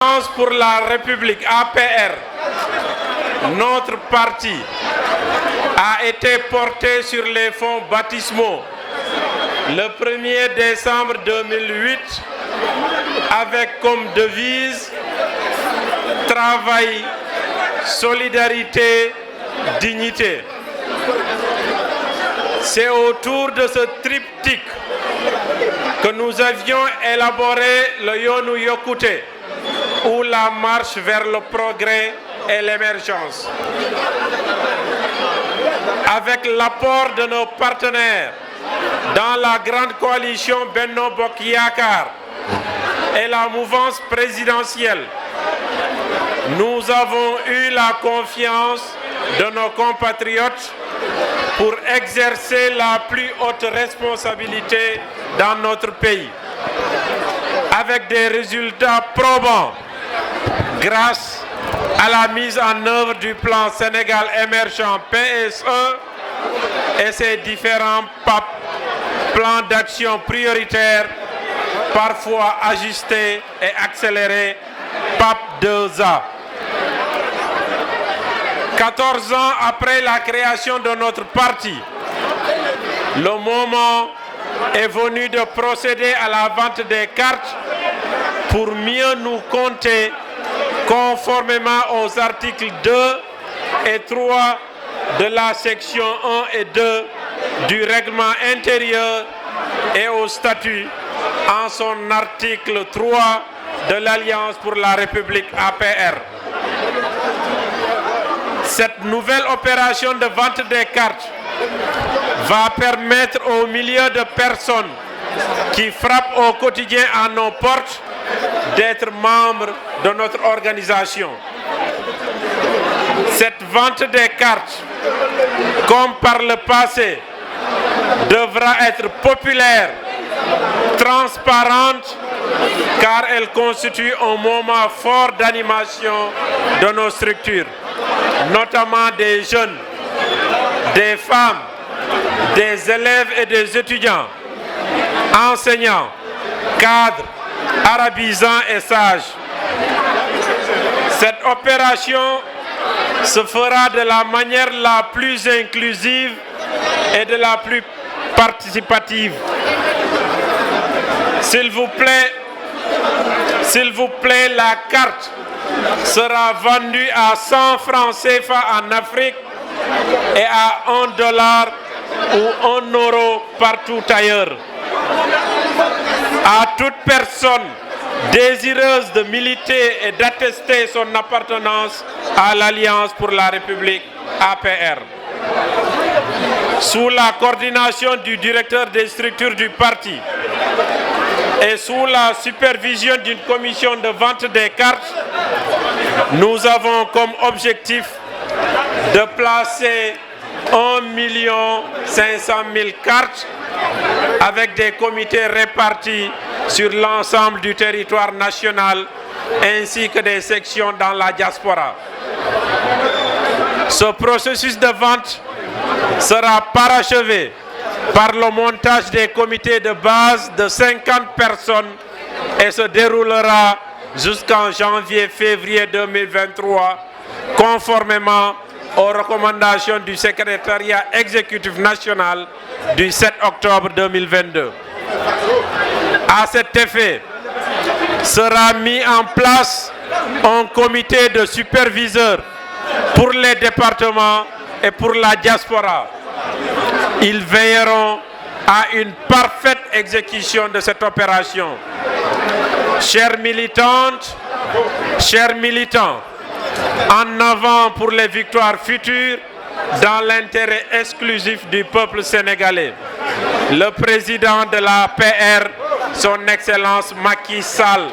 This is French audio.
Alliance pour la République, APR, notre parti, a été porté sur les fonds baptismaux le 1er décembre 2008 avec comme devise travail, solidarité, dignité. C'est autour de ce triptyque que nous avions élaboré le Yoonu Yokkute, ou la marche vers le progrès et l'émergence. Avec l'apport de nos partenaires dans la grande coalition Benno Bokk Yakaar et la mouvance présidentielle, nous avons eu la confiance de nos compatriotes pour exercer la plus haute responsabilité dans notre pays, avec des résultats probants grâce à la mise en œuvre du plan Sénégal émergent PSE et ses différents plans d'action prioritaires, parfois ajustés et accélérés, PAP 2A. 14 ans après la création de notre parti, le moment est venu de procéder à la vente des cartes pour mieux nous compter conformément aux articles 2 et 3 de la section 1 et 2 du règlement intérieur et au statut en son article 3 de l'Alliance pour la République APR. Cette nouvelle opération de vente des cartes va permettre aux milliers de personnes qui frappent au quotidien à nos portes d'être membres de notre organisation. Cette vente des cartes, comme par le passé, devra être populaire, transparente, car elle constitue un moment fort d'animation de nos structures, notamment des jeunes, des femmes, des élèves et des étudiants, enseignants, cadres, arabisants et sages. Cette opération se fera de la manière la plus inclusive et de la plus participative. S'il vous plaît, la carte sera vendue à 100 francs CFA en Afrique et à $1 ou €1 partout ailleurs. À toute personne désireuse de militer et d'attester son appartenance à l'Alliance pour la République APR. Sous la coordination du directeur des structures du parti et sous la supervision d'une commission de vente des cartes, nous avons comme objectif de placer 1 500 000 cartes avec des comités répartis sur l'ensemble du territoire national ainsi que des sections dans la diaspora. Ce processus de vente sera parachevé par le montage des comités de base de 50 personnes et se déroulera jusqu'en janvier-février 2023, conformément aux recommandations du secrétariat exécutif national du 7 octobre 2022. À cet effet, sera mis en place un comité de superviseurs pour les départements et pour la diaspora. Ils veilleront à une parfaite exécution de cette opération. Chères militantes, chers militants, en avant pour les victoires futures dans l'intérêt exclusif du peuple sénégalais. Le président de la PR, son Excellence Macky Sall.